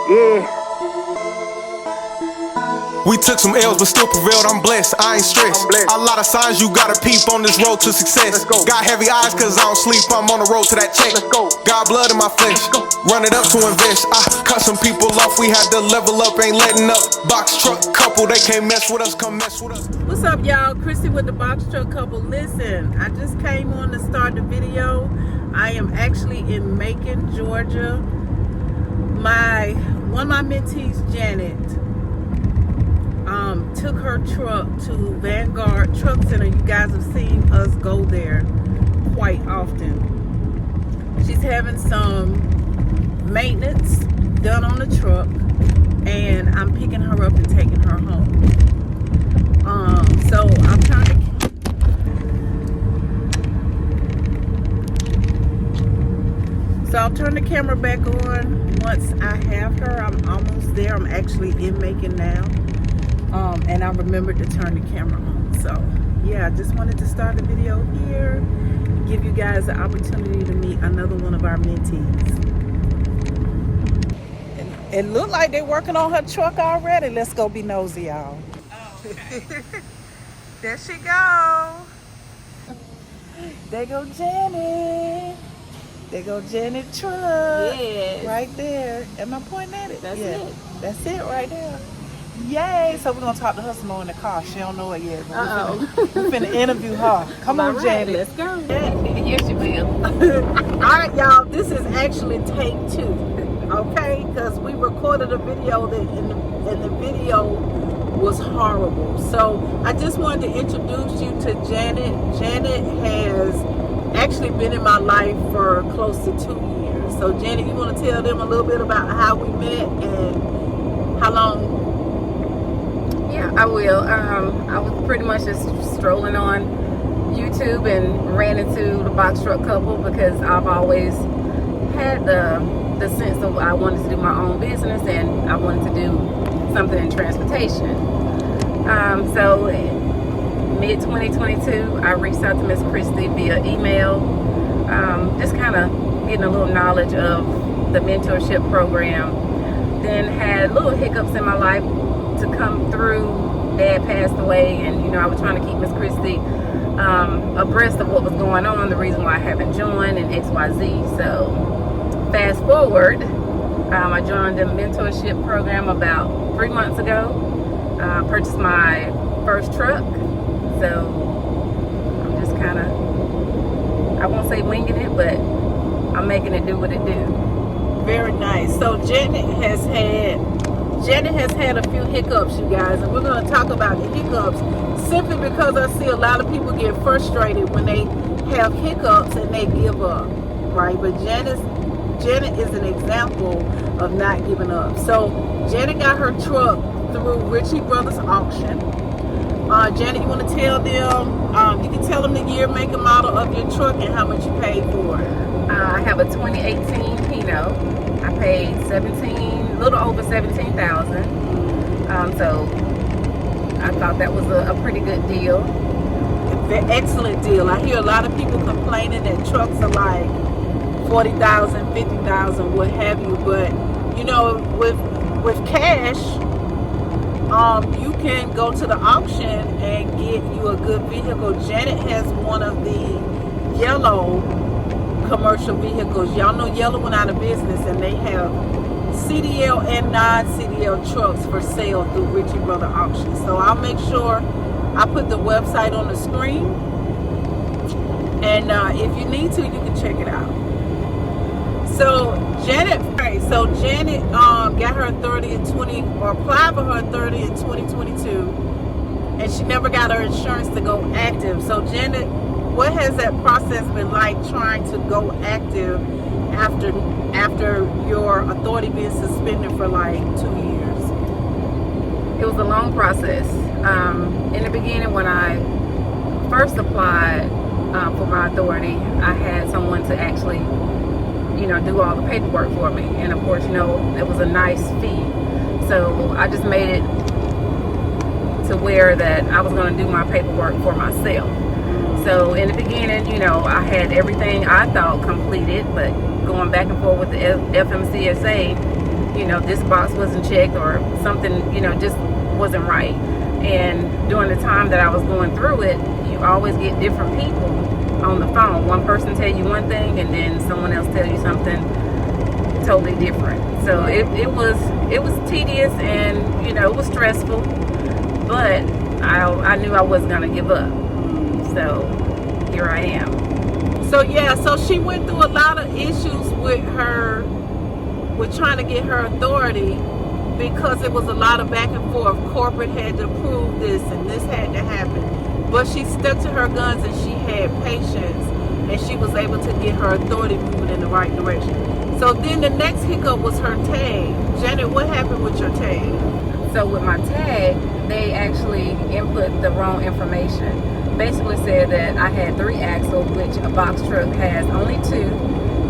Yeah. We took some L's but still prevailed, I'm blessed, I ain't stressed. A lot of signs you gotta peep on this road to success. Let's go. Got heavy eyes cause I don't sleep, I'm on the road to that check. Let's go. Got blood in my flesh, run it up to invest. I cut some people off, we had to level up, ain't letting up. Box truck couple, they can't mess with us, come mess with us. What's up, y'all? Chrissy with the box truck couple. Listen, I just came on to start the video. I am actually in Macon, Georgia. One of my mentees, Janet, took her truck to Vanguard Truck Center. You guys have seen us go there quite often. She's having some maintenance done on the truck, and I'm picking her up and taking her home. So I'm trying to. So I'll turn the camera back on once I have her. I'm almost there. I'm actually in Macon now. And I remembered to turn the camera on. So yeah, I just wanted to start the video here, give you guys the opportunity to meet another one of our mentees. It looked like they're working on her truck already. Let's go be nosy, y'all. Oh, okay. There she go. There go Janet. There go Janet truck. Yes. Right there. Am I pointing at it? That's yeah. it. That's it right there. Yay! So we're gonna talk to her some more in the car. She don't know it yet. We're finna interview her. Come on, Janet. Let's go. Yes, you will. All right, y'all. This is actually take 2. Okay, because we recorded a video and the video was horrible. So I just wanted to introduce you to Janet. Janet has actually been in my life for close to 2 years. So Janet, you want to tell them a little bit about how we met and how long? Yeah, I will. I was pretty much just strolling on YouTube and ran into the box truck couple because I've always had the sense of I wanted to do my own business and I wanted to do something in transportation. So mid-2022, I reached out to Miss Christy via email, just kind of getting a little knowledge of the mentorship program. Then had little hiccups in my life to come through. Dad passed away, and I was trying to keep Miss Christy abreast of what was going on, the reason why I haven't joined, and XYZ. So fast forward, I joined the mentorship program about 3 months ago. Purchased my first truck, so I'm just kind of, I won't say winging it, but I'm making it do what it do. Very nice. So Janet has had a few hiccups, you guys, and we're going to talk about the hiccups simply because I see a lot of people get frustrated when they have hiccups and they give up, right? But Janet is an example of not giving up. So Janet got her truck through Ritchie Brothers auction. Janet, you want to tell them, you can tell them the year, make, and model of your truck and how much you paid for it. I have a 2018 Pinot. I paid a little over $17,000. So I thought that was a pretty good deal. An excellent deal. I hear a lot of people complaining that trucks are like $40,000, $50,000, what have you. But with cash, you can go to the auction and get you a good vehicle. Janet has one of the yellow commercial vehicles. Y'all know Yellow went out of business, and they have CDL and non-CDL trucks for sale through Ritchie Brother Auction. So I'll make sure I put the website on the screen, and if you need to, you can check it out. So Janet got her 30 in 20, or applied for her 30 in 2022, and she never got her insurance to go active. So Janet, what has that process been like trying to go active after your authority being suspended for like 2 years? It was a long process. In the beginning, when I first applied for my authority, I had someone to actually do all the paperwork for me, and of course it was a nice fee, so I just made it to where that I was going to do my paperwork for myself. So in the beginning, I had everything I thought completed, but going back and forth with the FMCSA, this box wasn't checked or something, just wasn't right. And during the time that I was going through it, you always get different people on the phone. One person tell you one thing and then someone else tell you something totally different. So it was tedious and it was stressful, but I knew I wasn't gonna give up. So here I am. So she went through a lot of issues with trying to get her authority, because it was a lot of back and forth. Corporate had to approve this and this had to happen, but she stuck to her guns and she had patience, and she was able to get her authority moving in the right direction. So then the next hiccup was her tag. Janet, what happened with your tag? So with my tag, they actually input the wrong information. Basically said that I had 3 axles, which a box truck has only 2,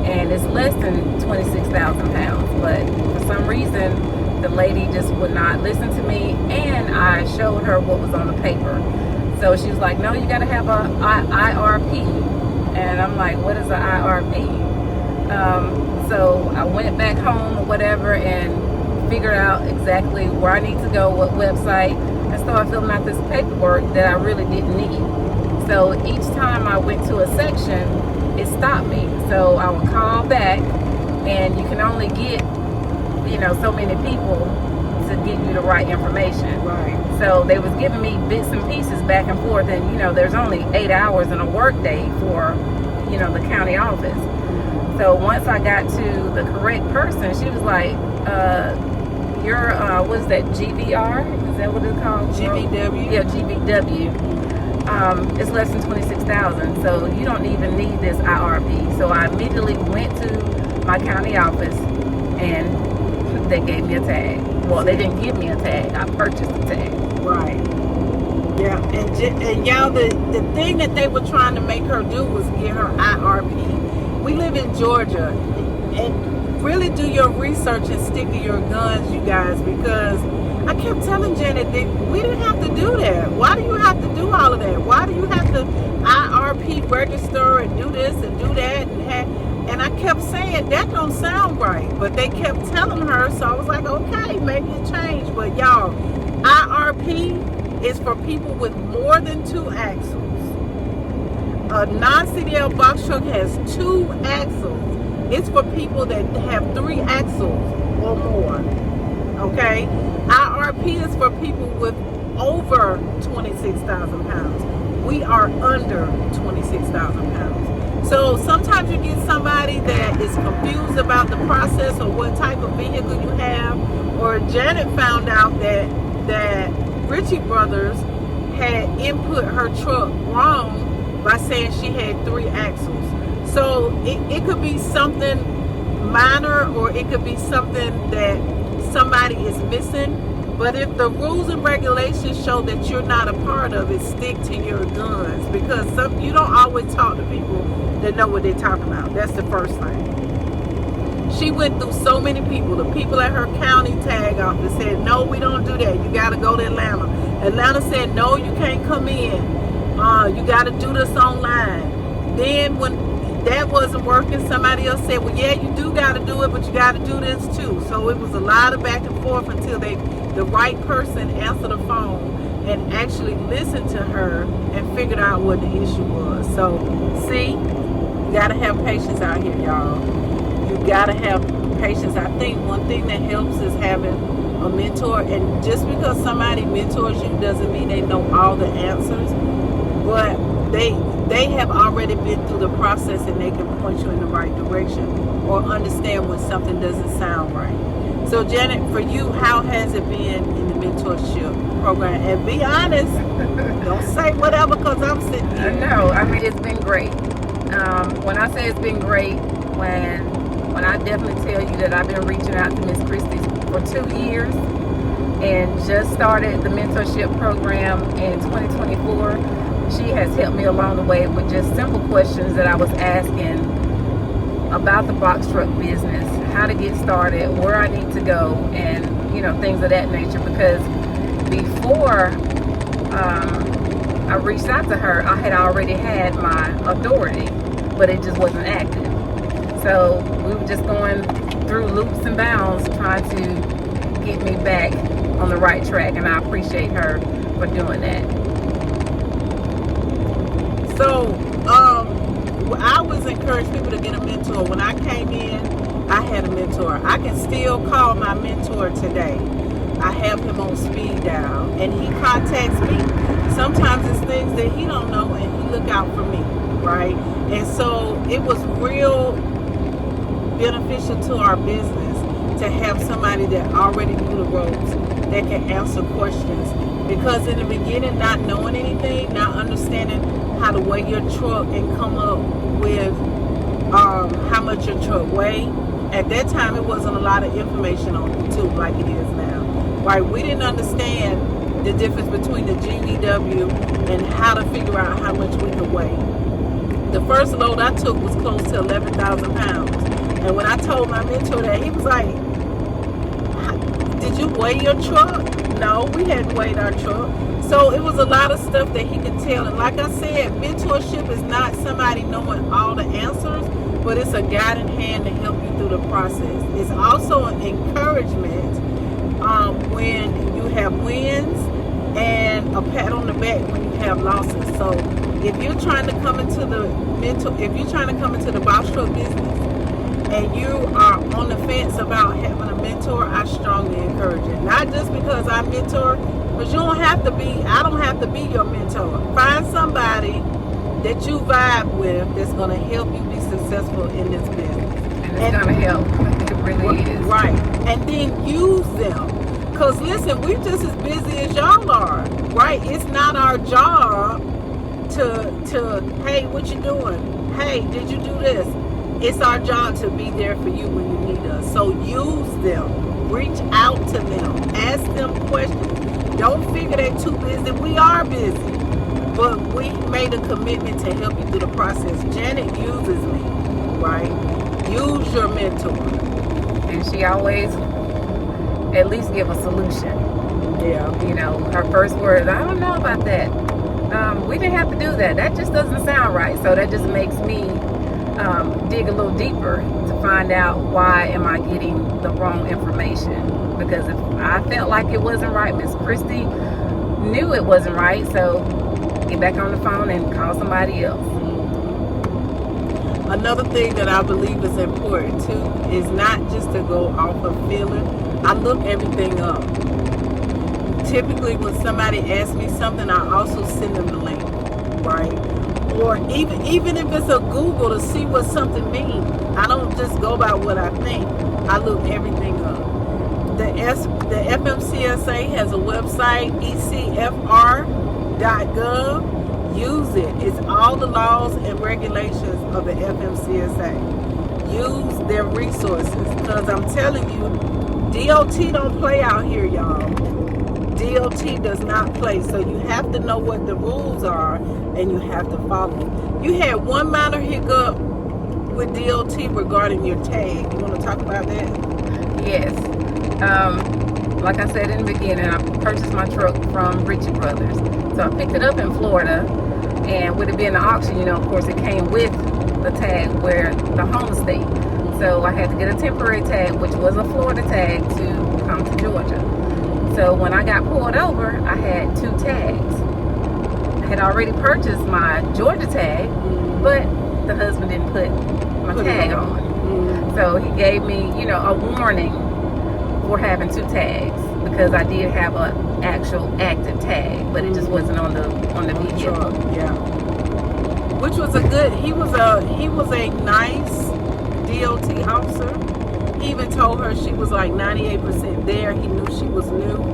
and it's less than 26,000 pounds. But for some reason, the lady just would not listen to me, and I showed her what was on the paper. So she was like, no, you got to have a IRP. And I'm like, what is an IRP? So I went back home or whatever and figured out exactly where I need to go, what website, and started filling out this paperwork that I really didn't need. So each time I went to a section, it stopped me. So I would call back, and you can only get, so many people to give you the right information. Right. So they was giving me bits and pieces back and forth, and there's only 8 hours in a work day for, the county office. So once I got to the correct person, she was like, your, what is that, GVR? Is that what it's called? GVW? Yeah, GVW. It's less than 26,000, so you don't even need this IRP. So I immediately went to my county office, and they gave me a tag. Well, they didn't give me a tag. I purchased a tag. Right. Yeah, and y'all, the thing that they were trying to make her do was get her IRP. We live in Georgia, and really do your research and stick to your guns, you guys, because I kept telling Janet that we didn't have to do that. Why do you have to do all of that? Why do you have to IRP register and do this and do that? And I kept saying, that don't sound right. But they kept telling her, so I was like, okay, maybe it changed. But y'all, IRP is for people with more than 2 axles. A non-CDL box truck has 2 axles. It's for people that have 3 axles or more. Okay? IRP is for people with over 26,000 pounds. We are under 26,000 pounds. So sometimes you get somebody that is confused about the process or what type of vehicle you have. Or Janet found out that Ritchie Brothers had input her truck wrong by saying she had 3 axles. So it could be something minor, or it could be something that somebody is missing. But if the rules and regulations show that you're not a part of it, stick to your guns, because you don't always talk to people that know what they're talking about. That's the first thing. She went through so many people. The people at her county tag office said, no, we don't do that. You got to go to Atlanta. Atlanta said, no, you can't come in. You got to do this online. Then when that wasn't working, somebody else said, well, yeah, you do got to do it, but you got to do this too. So it was a lot of back and forth until the right person answered the phone and actually listened to her and figured out what the issue was. So, see, you got to have patience out here, y'all. You got to have patience. I think one thing that helps is having a mentor. And just because somebody mentors you doesn't mean they know all the answers. But they have already been through the process, and they can point you in the right direction or understand when something doesn't sound right. So Janet, for you, how has it been in the mentorship program? And be honest, don't say whatever, because I'm sitting here. No, I mean, it's been great. When I say it's been great, when I definitely tell you that I've been reaching out to Miss Christie for 2 years and just started the mentorship program in 2024. She has helped me along the way with just simple questions that I was asking about the box truck business, how to get started, where I need to go, and things of that nature. Because before I reached out to her, I had already had my authority, but it just wasn't active. So we were just going through loops and bounds trying to get me back on the right track, and I appreciate her for doing that. So, I always encourage people to get a mentor. When I came in, I had a mentor. I can still call my mentor today. I have him on speed dial, and he contacts me. Sometimes it's things that he don't know, and he look out for me, right? And so it was real beneficial to our business to have somebody that already knew the ropes, that can answer questions. Because in the beginning, not knowing anything, not understanding how to weigh your truck and come up with how much your truck weigh. At that time, it wasn't a lot of information on YouTube like it is now, right? We didn't understand the difference between the GVW and how to figure out how much we could weigh. The first load I took was close to 11,000 pounds. And when I told my mentor that, he was like, did you weigh your truck? No, we hadn't weighed our truck. So it was a lot of stuff that he could tell. And like I said, mentorship is not somebody knowing all the answers, but it's a guiding hand to help you through the process. It's also an encouragement when you have wins, and a pat on the back when you have losses. So if you're trying to come into the Boxtruck business and you are on the fence about having a mentor, I strongly encourage it. Not just because I mentor, but I don't have to be your mentor. Find somebody that you vibe with that's going to help you be successful in this business. And it's going to help. It really is. Right. And then use them. Because listen, we're just as busy as y'all are, right? It's not our job to hey, what you doing? Hey, did you do this? It's our job to be there for you when you need us. So use them. Reach out to them. Ask them questions. Don't figure they're too busy. We are busy. But we made a commitment to help you through the process. Janet uses me, right? Use your mentor. And she always at least give a solution. Yeah. You know, her first words, I don't know about that. We didn't have to do that. That just doesn't sound right. So that just makes me dig a little deeper to find out why am I getting the wrong information. Because if I felt like it wasn't right, Miss Christie knew it wasn't right. So get back on the phone and call somebody else. Another thing that I believe is important too is not just to go off of feeling. I look everything up. Typically when somebody asks me something, I also send them the link, right? Or even if it's a Google to see what something means. I don't just go by what I think. I look everything up. The FMCSA has a website, ecfr.gov. Use it. It's all the laws and regulations of the FMCSA. Use their resources, because I'm telling you, DOT don't play out here, y'all. DOT does not play. So you have to know what the rules are, and you have to follow them. You had one minor hiccup with DOT regarding your tag. You want to talk about that? Yes. Like I said in the beginning, I purchased my truck from Ritchie Brothers. So I picked it up in Florida, and with it being an auction, you know, of course, it came with the tag where the home state. So I had to get a temporary tag, which was a Florida tag, to come to Georgia. So when I got pulled over, I had two tags. I had already purchased my Georgia tag, but the husband didn't put my tag on. So he gave me, you know, a warning for having two tags, because I did have an actual active tag, but it just wasn't on the vehicle. Yeah. Which was he was a nice DOT officer. He even told her she was like 98% there. He knew she was new.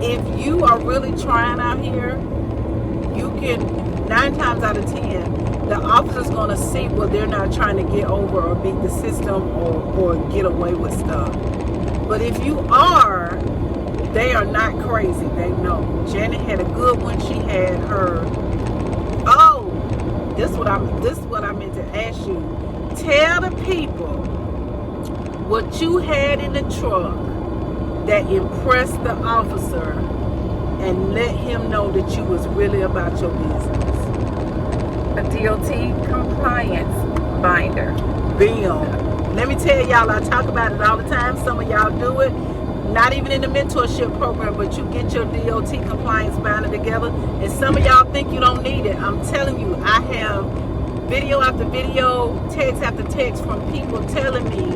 If you are really trying out here, you can 9 times out of 10, the officer's gonna see what they're not trying to get over or beat the system or get away with stuff. But if you are, they are not crazy. They know. Janet had a good one. She had her. Oh, this is what I meant to ask you. Tell the people what you had in the truck that impressed the officer, and let him know that you was really about your business. A DOT compliance binder. Bill. let me tell y'all, I talk about it all the time. Some of y'all do it, not even in the mentorship program, but you get your DOT compliance binder together, and some of y'all think you don't need it. I'm telling you, I have video after video, text after text from people telling me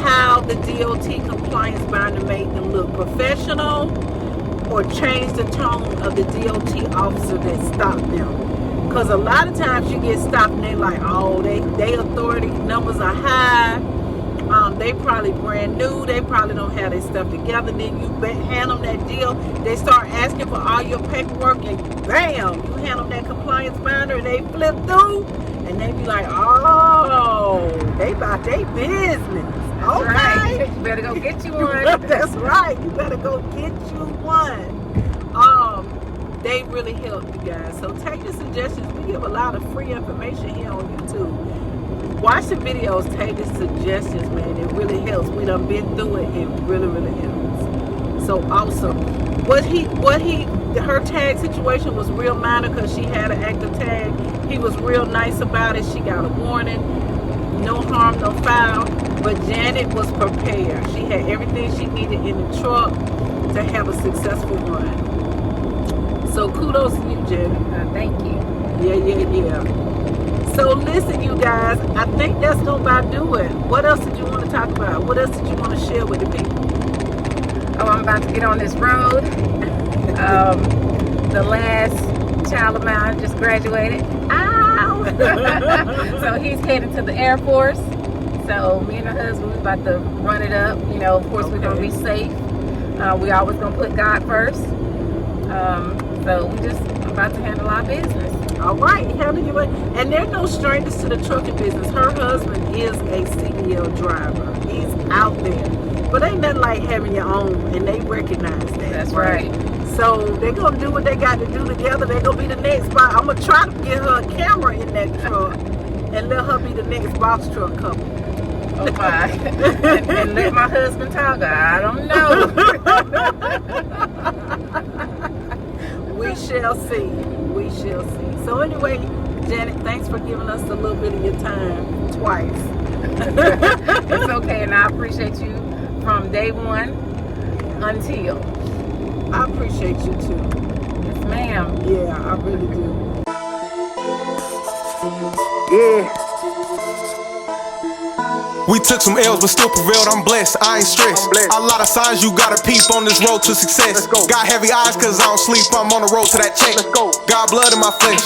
how the DOT compliance binder made them look professional or changed the tone of the DOT officer that stopped them. Because a lot of times you get stopped and they're like, oh, they authority numbers are high. They probably brand new. They probably don't have their stuff together. Then you hand them that deal. They start asking for all your paperwork, and bam, you hand them that compliance binder, and they flip through, and they be like, oh, they about their business. That's okay, right. You better go get you one. That's right. You better go get you one. They really help you guys. So take the suggestions. We give a lot of free information here on YouTube. Watch the videos, take the suggestions, man. It really helps. We done been through it. It really, really helps. So awesome. Her tag situation was real minor because she had an active tag. He was real nice about it. She got a warning. No harm, no foul. But Janet was prepared. She had everything she needed in the truck to have a successful run. So kudos to you, Janet. Thank you. Yeah. So listen, you guys, I think that's going to do it. What else did you want to talk about? What else did you want to share with the people? Oh, I'm about to get on this road. The last child of mine just graduated. Ow! So he's headed to the Air Force. So me and her husband, we're about to run it up. You know, of course, we're going to be safe. We always going to put God first. So we just about to handle our business. All right, handle your way. And they're no strangers to the trucking business. Her husband is a CDL driver. He's out there. But ain't nothing like having your own, and they recognize that. That's right. So they're going to do what they got to do together. They're going to be the next spot. I'm going to try to get her a camera in that truck and let her be the next Boxtruck couple. Oh my. and let my husband talk. I don't know. We shall see. We shall see. So anyway, Janet, thanks for giving us a little bit of your time twice. It's okay, and I appreciate you from day one until. I appreciate you too. Yes, ma'am. Yeah, I really do. Yeah. We took some L's but still prevailed, I'm blessed, I ain't stressed. A lot of signs you gotta peep on this road to success. Got heavy eyes cause I don't sleep, I'm on the road to that check. Got blood in my flesh,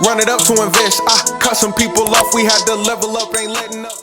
run it up to invest. I cut some people off, we had to level up, ain't letting up.